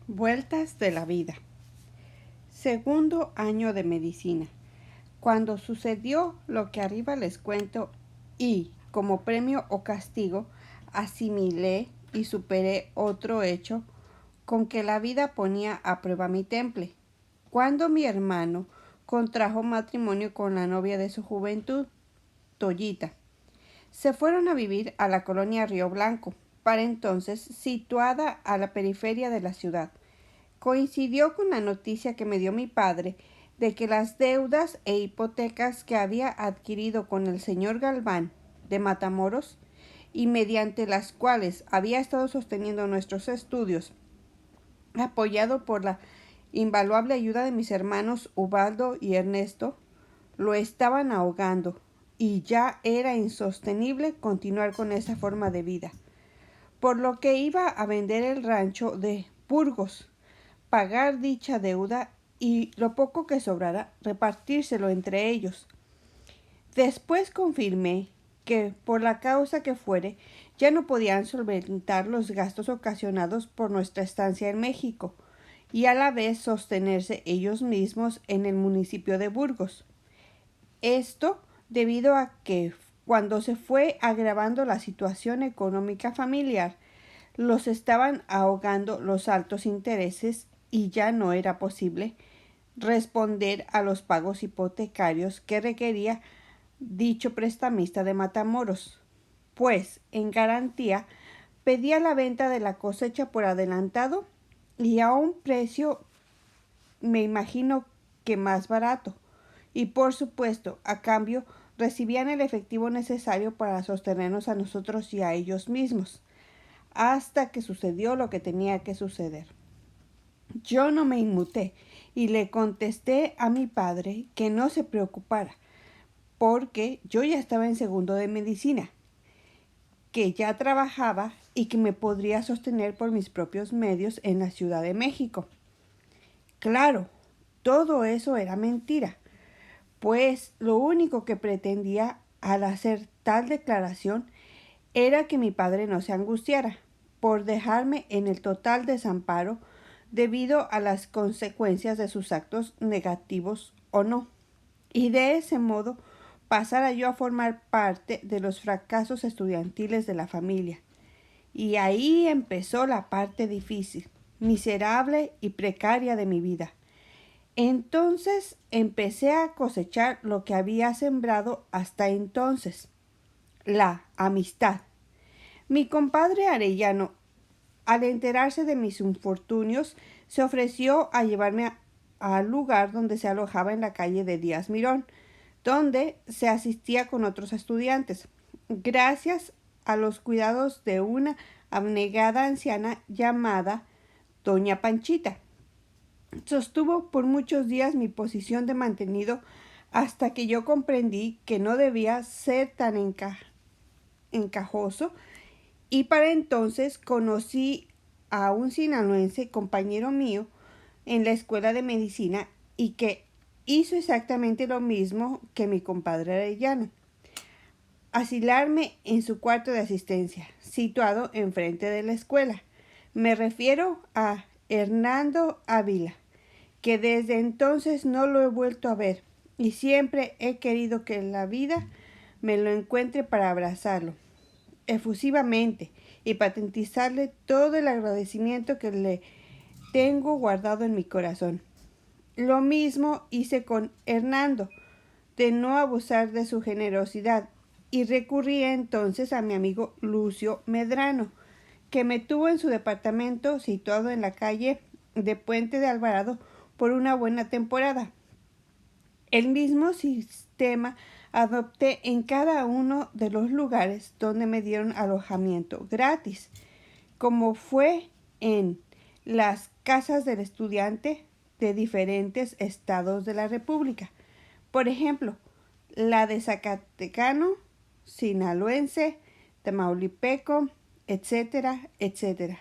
Vueltas de la vida. Segundo año de medicina. Cuando sucedió lo que arriba les cuento y, como premio o castigo, asimilé y superé otro hecho con que la vida ponía a prueba mi temple. Cuando mi hermano contrajo matrimonio con la novia de su juventud, Toyita, se fueron a vivir a la colonia Río Blanco, para entonces situada a la periferia de la ciudad. Coincidió con la noticia que me dio mi padre de que las deudas e hipotecas que había adquirido con el señor Galván de Matamoros y mediante las cuales había estado sosteniendo nuestros estudios, apoyado por la invaluable ayuda de mis hermanos Ubaldo y Ernesto, lo estaban ahogando y ya era insostenible continuar con esa forma de vida, por lo que iba a vender el rancho de Burgos, pagar dicha deuda y lo poco que sobrara repartírselo entre ellos. Después confirmé que, por la causa que fuere, ya no podían solventar los gastos ocasionados por nuestra estancia en México y a la vez sostenerse ellos mismos en el municipio de Burgos. Esto debido a que, cuando se fue agravando la situación económica familiar, los estaban ahogando los altos intereses y ya no era posible responder a los pagos hipotecarios que requería dicho prestamista de Matamoros, pues en garantía pedía la venta de la cosecha por adelantado y a un precio, me imagino que más barato, y por supuesto a cambio recibían el efectivo necesario para sostenernos a nosotros y a ellos mismos, hasta que sucedió lo que tenía que suceder. Yo no me inmuté y le contesté a mi padre que no se preocupara, porque yo ya estaba en segundo de medicina, que ya trabajaba y que me podría sostener por mis propios medios en la Ciudad de México. Claro, todo eso era mentira, pues lo único que pretendía al hacer tal declaración era que mi padre no se angustiara por dejarme en el total desamparo debido a las consecuencias de sus actos negativos o no, y de ese modo pasara yo a formar parte de los fracasos estudiantiles de la familia. Y ahí empezó la parte difícil, miserable y precaria de mi vida. Entonces empecé a cosechar lo que había sembrado hasta entonces, la amistad. Mi compadre Arellano, al enterarse de mis infortunios, se ofreció a llevarme al lugar donde se alojaba en la calle de Díaz Mirón, donde se asistía con otros estudiantes, gracias a los cuidados de una abnegada anciana llamada Doña Panchita. Sostuvo por muchos días mi posición de mantenido hasta que yo comprendí que no debía ser tan encajoso, y para entonces conocí a un sinaloense compañero mío en la escuela de medicina y que hizo exactamente lo mismo que mi compadre Arellano: asilarme en su cuarto de asistencia, situado enfrente de la escuela. Me refiero a Hernando Ávila, que desde entonces no lo he vuelto a ver y siempre he querido que la vida me lo encuentre para abrazarlo efusivamente y patentizarle todo el agradecimiento que le tengo guardado en mi corazón. Lo mismo hice con Hernando, de no abusar de su generosidad, y recurrí entonces a mi amigo Lucio Medrano, que me tuvo en su departamento situado en la calle de Puente de Alvarado por una buena temporada. El mismo sistema adopté en cada uno de los lugares donde me dieron alojamiento gratis, como fue en las casas del estudiante de diferentes estados de la República. Por ejemplo, la de Zacatecano, Sinaloense, Tamaulipeco, etcétera, etcétera.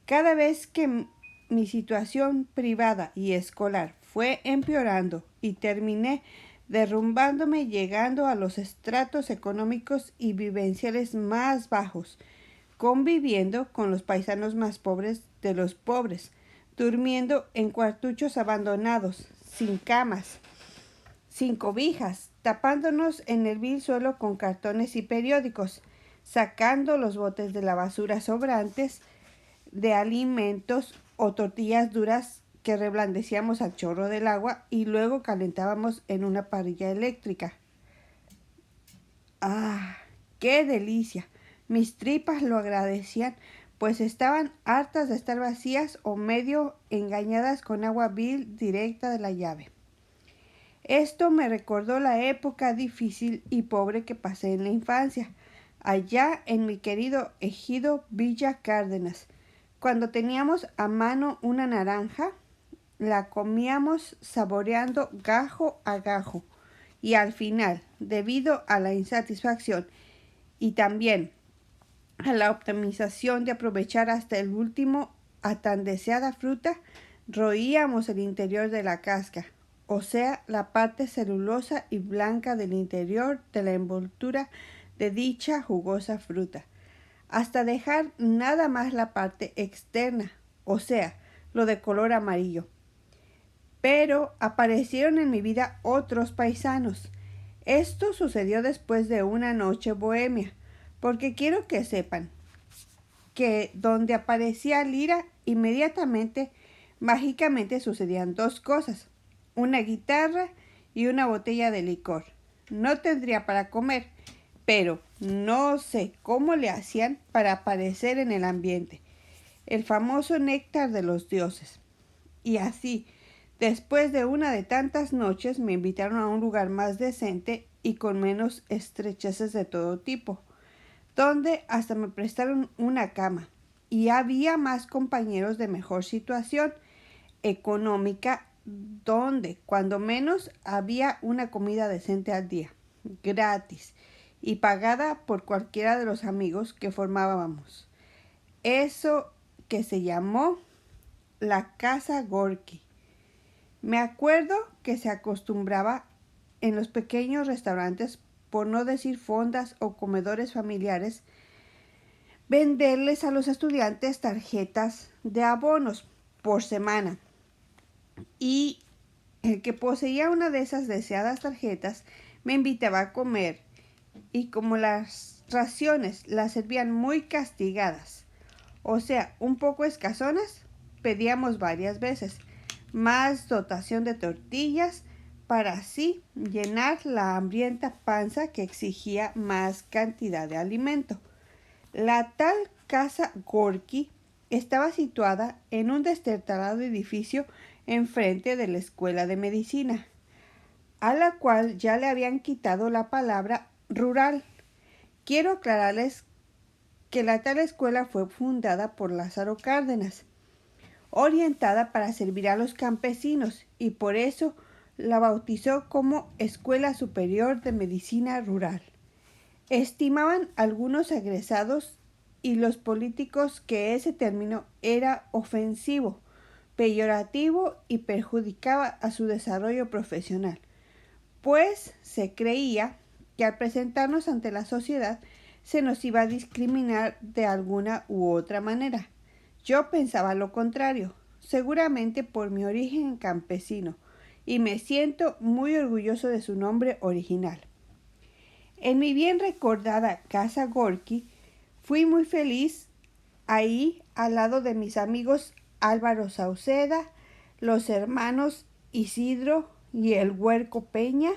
Cada vez que mi situación privada y escolar fue empeorando y terminé derrumbándome, llegando a los estratos económicos y vivenciales más bajos, conviviendo con los paisanos más pobres de los pobres, durmiendo en cuartuchos abandonados, sin camas, sin cobijas, tapándonos en el vil suelo con cartones y periódicos, sacando los botes de la basura sobrantes de alimentos o tortillas duras que reblandecíamos al chorro del agua y luego calentábamos en una parrilla eléctrica. ¡Ah! ¡Qué delicia! Mis tripas lo agradecían, pues estaban hartas de estar vacías o medio engañadas con agua vil directa de la llave. Esto me recordó la época difícil y pobre que pasé en la infancia, allá en mi querido ejido Villa Cárdenas. Cuando teníamos a mano una naranja, la comíamos saboreando gajo a gajo, y al final, debido a la insatisfacción y también a la optimización de aprovechar hasta el último a tan deseada fruta, roíamos el interior de la cáscara, o sea, la parte celulosa y blanca del interior de la envoltura de dicha jugosa fruta, hasta dejar nada más la parte externa, o sea, lo de color amarillo. Pero aparecieron en mi vida otros paisanos. Esto sucedió después de una noche bohemia, porque quiero que sepan que donde aparecía Lira, inmediatamente, mágicamente sucedían dos cosas, una guitarra y una botella de licor. No tendría para comer, pero no sé cómo le hacían para aparecer en el ambiente, el famoso néctar de los dioses. Y así, después de una de tantas noches, me invitaron a un lugar más decente y con menos estrecheces de todo tipo, donde hasta me prestaron una cama, y había más compañeros de mejor situación económica, donde cuando menos había una comida decente al día, gratis, y pagada por cualquiera de los amigos que formábamos. Eso que se llamó la Casa Gorky. Me acuerdo que se acostumbraba en los pequeños restaurantes, por no decir fondas o comedores familiares, venderles a los estudiantes tarjetas de abonos por semana. Y el que poseía una de esas deseadas tarjetas me invitaba a comer, y como las raciones las servían muy castigadas, o sea, un poco escasonas, pedíamos varias veces más dotación de tortillas para así llenar la hambrienta panza que exigía más cantidad de alimento. La tal casa Gorky estaba situada en un destartalado edificio enfrente de la escuela de medicina, a la cual ya le habían quitado la palabra rural. Quiero aclararles que la tal escuela fue fundada por Lázaro Cárdenas, orientada para servir a los campesinos, y por eso la bautizó como Escuela Superior de Medicina Rural. Estimaban algunos egresados y los políticos que ese término era ofensivo, peyorativo y perjudicaba a su desarrollo profesional, pues se creía que al presentarnos ante la sociedad se nos iba a discriminar de alguna u otra manera. Yo pensaba lo contrario, seguramente por mi origen campesino, y me siento muy orgulloso de su nombre original. En mi bien recordada casa Gorky, fui muy feliz ahí al lado de mis amigos Álvaro Sauceda, los hermanos Isidro y el Huerco Peña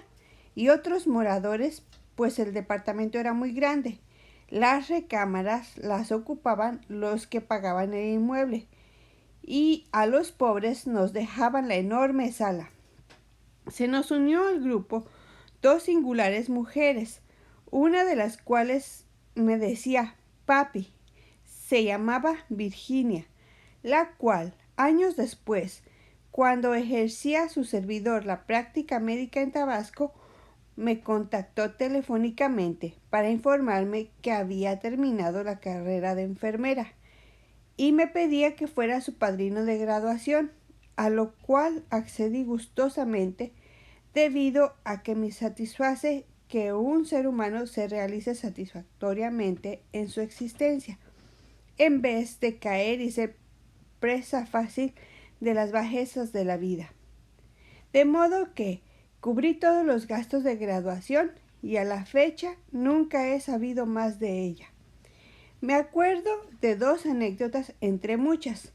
y otros moradores, pues el departamento era muy grande. Las recámaras las ocupaban los que pagaban el inmueble, y a los pobres nos dejaban la enorme sala. Se nos unió al grupo dos singulares mujeres, una de las cuales me decía papi. Se llamaba Virginia, la cual, años después, cuando ejercía su servidor la práctica médica en Tabasco, me contactó telefónicamente para informarme que había terminado la carrera de enfermera y me pedía que fuera su padrino de graduación, a lo cual accedí gustosamente debido a que me satisface que un ser humano se realice satisfactoriamente en su existencia, en vez de caer y ser presa fácil de las bajezas de la vida. De modo que cubrí todos los gastos de graduación y a la fecha nunca he sabido más de ella. Me acuerdo de 2 anécdotas entre muchas.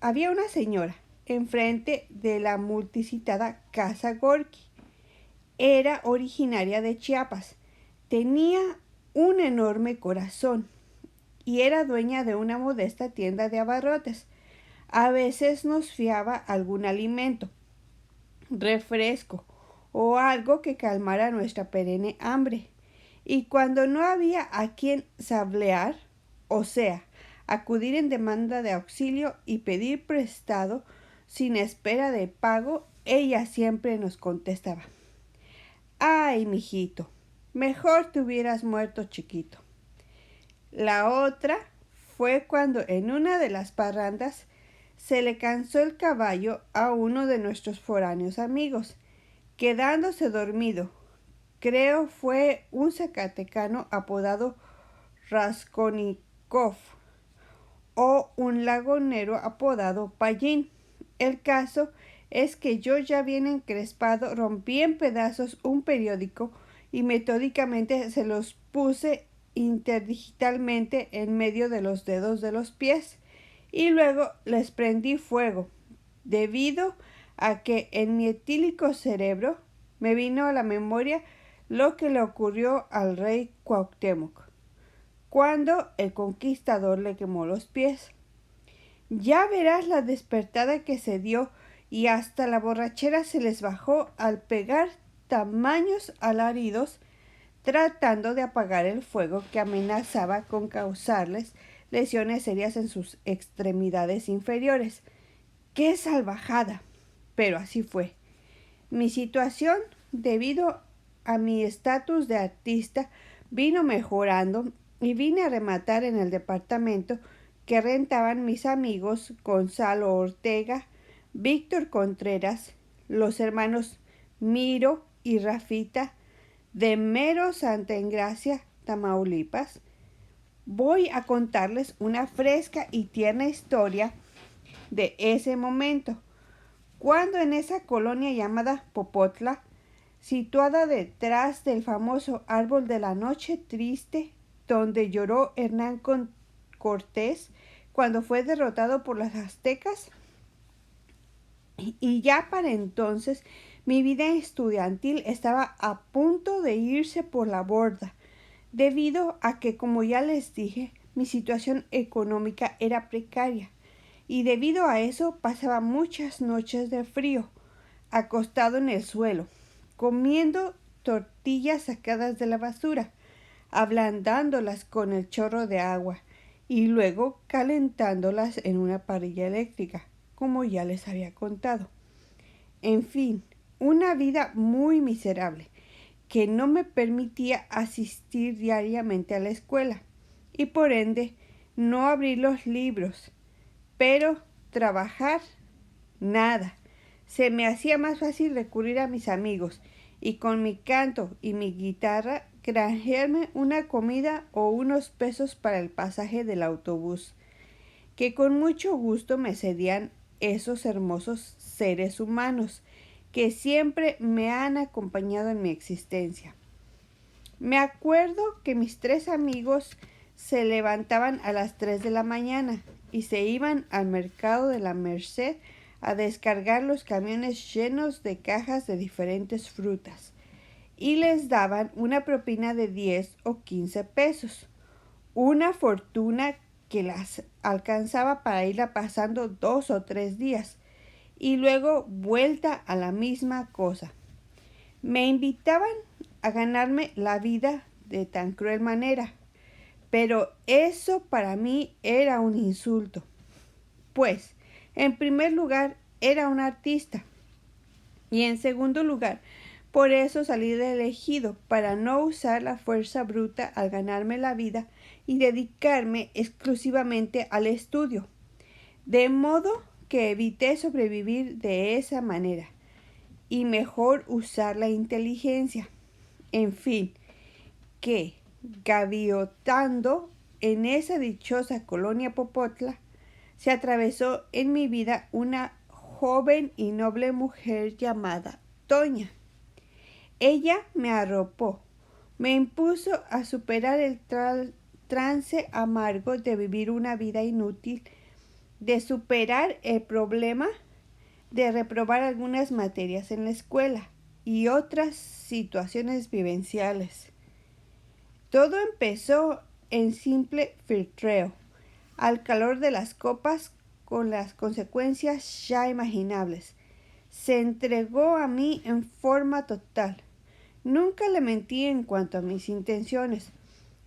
Había una señora enfrente de la multicitada Casa Gorky. Era originaria de Chiapas. Tenía un enorme corazón y era dueña de una modesta tienda de abarrotes. A veces nos fiaba algún alimento, refresco o algo que calmara nuestra perenne hambre. Y cuando no había a quien sablear, o sea, acudir en demanda de auxilio y pedir prestado sin espera de pago, ella siempre nos contestaba: «Ay, mijito, mejor te hubieras muerto chiquito». La otra fue cuando en una de las parrandas se le cansó el caballo a uno de nuestros foráneos amigos, quedándose dormido. Creo fue un zacatecano apodado Raskolnikov o un lagunero apodado Pallín. El caso es que yo, ya bien encrespado, rompí en pedazos un periódico y metódicamente se los puse interdigitalmente en medio de los dedos de los pies y luego les prendí fuego, debido a que en mi etílico cerebro me vino a la memoria lo que le ocurrió al rey Cuauhtémoc cuando el conquistador le quemó los pies. Ya verás la despertada que se dio, y hasta la borrachera se les bajó al pegar tamaños alaridos tratando de apagar el fuego que amenazaba con causarles lesiones serias en sus extremidades inferiores. ¡Qué salvajada! Pero así fue. Mi situación, debido a mi estatus de artista, vino mejorando y vine a rematar en el departamento que rentaban mis amigos Gonzalo Ortega, Víctor Contreras, los hermanos Miro y Rafita, de Mero, Santa Engracia, Tamaulipas. Voy a contarles una fresca y tierna historia de ese momento, cuando en esa colonia llamada Popotla, situada detrás del famoso árbol de la noche triste, donde lloró Hernán Cortés cuando fue derrotado por los aztecas, y ya para entonces mi vida estudiantil estaba a punto de irse por la borda, debido a que, como ya les dije, mi situación económica era precaria, y debido a eso pasaba muchas noches de frío, acostado en el suelo, comiendo tortillas sacadas de la basura, ablandándolas con el chorro de agua y luego calentándolas en una parrilla eléctrica, como ya les había contado. En fin, una vida muy miserable, que no me permitía asistir diariamente a la escuela y por ende no abrir los libros, pero trabajar, nada. Se me hacía más fácil recurrir a mis amigos y con mi canto y mi guitarra granjearme una comida o unos pesos para el pasaje del autobús, que con mucho gusto me cedían esos hermosos seres humanos que siempre me han acompañado en mi existencia. Me acuerdo que mis 3 amigos se levantaban a las 3 de la mañana y se iban al mercado de la Merced a descargar los camiones llenos de cajas de diferentes frutas, y les daban una propina de 10 o 15 pesos, una fortuna que las alcanzaba para irla pasando 2 o 3 días, y luego vuelta a la misma cosa. Me invitaban a ganarme la vida de tan cruel manera, pero eso para mí era un insulto, pues, en primer lugar, era un artista, y en segundo lugar, por eso salí del ejido, para no usar la fuerza bruta al ganarme la vida y dedicarme exclusivamente al estudio, de modo que evité sobrevivir de esa manera, y mejor usar la inteligencia. En fin, que, gaviotando en esa dichosa colonia Popotla, se atravesó en mi vida una joven y noble mujer llamada Toña. Ella me arropó, me impuso a superar el trance amargo de vivir una vida inútil, de superar el problema de reprobar algunas materias en la escuela y otras situaciones vivenciales. Todo empezó en simple filtreo, al calor de las copas, con las consecuencias ya imaginables. Se entregó a mí en forma total. Nunca le mentí en cuanto a mis intenciones,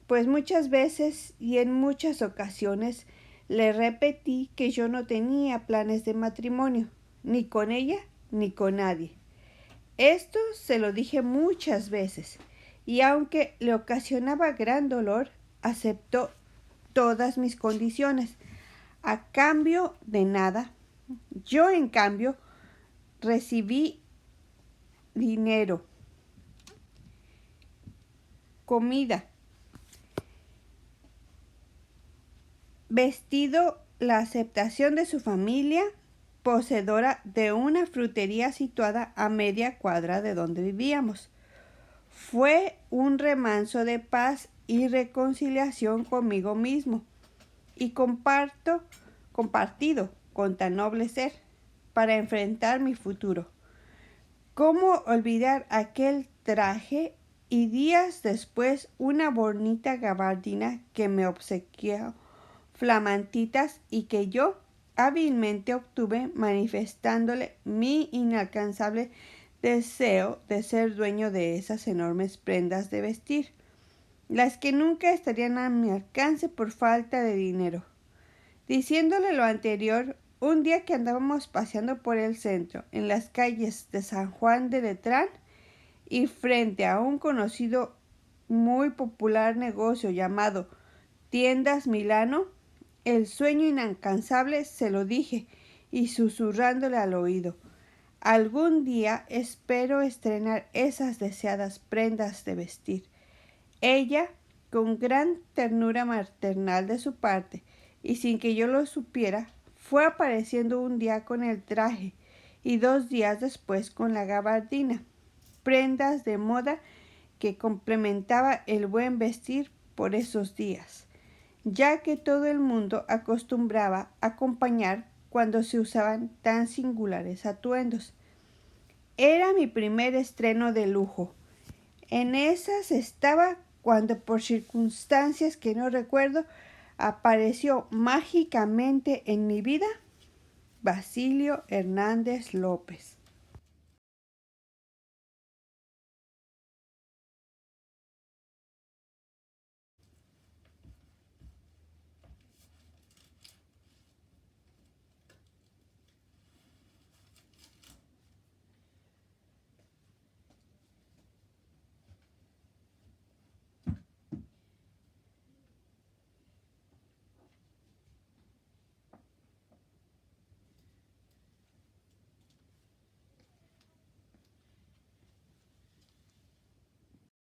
pues muchas veces y en muchas ocasiones le repetí que yo no tenía planes de matrimonio, ni con ella ni con nadie. Esto se lo dije muchas veces, y aunque le ocasionaba gran dolor, aceptó todas mis condiciones. A cambio de nada, yo en cambio recibí dinero, comida, vestido, la aceptación de su familia, poseedora de una frutería situada a media cuadra de donde vivíamos. Fue un remanso de paz y reconciliación conmigo mismo y compartido con tan noble ser para enfrentar mi futuro. ¿Cómo olvidar aquel traje y días después una bonita gabardina que me obsequió flamantitas y que yo hábilmente obtuve manifestándole mi inalcanzable deseo de ser dueño de esas enormes prendas de vestir, las que nunca estarían a mi alcance por falta de dinero? Diciéndole lo anterior, un día que andábamos paseando por el centro, en las calles de San Juan de Letrán y frente a un conocido muy popular negocio llamado Tiendas Milano, el sueño inalcanzable se lo dije y susurrándole al oído: algún día espero estrenar esas deseadas prendas de vestir. Ella, con gran ternura maternal de su parte, y sin que yo lo supiera, fue apareciendo un día con el traje y 2 días después con la gabardina, prendas de moda que complementaba el buen vestir por esos días, ya que todo el mundo acostumbraba a acompañar cuando se usaban tan singulares atuendos. Era mi primer estreno de lujo. En esas estaba cuando, por circunstancias que no recuerdo, apareció mágicamente en mi vida Basilio Hernández López.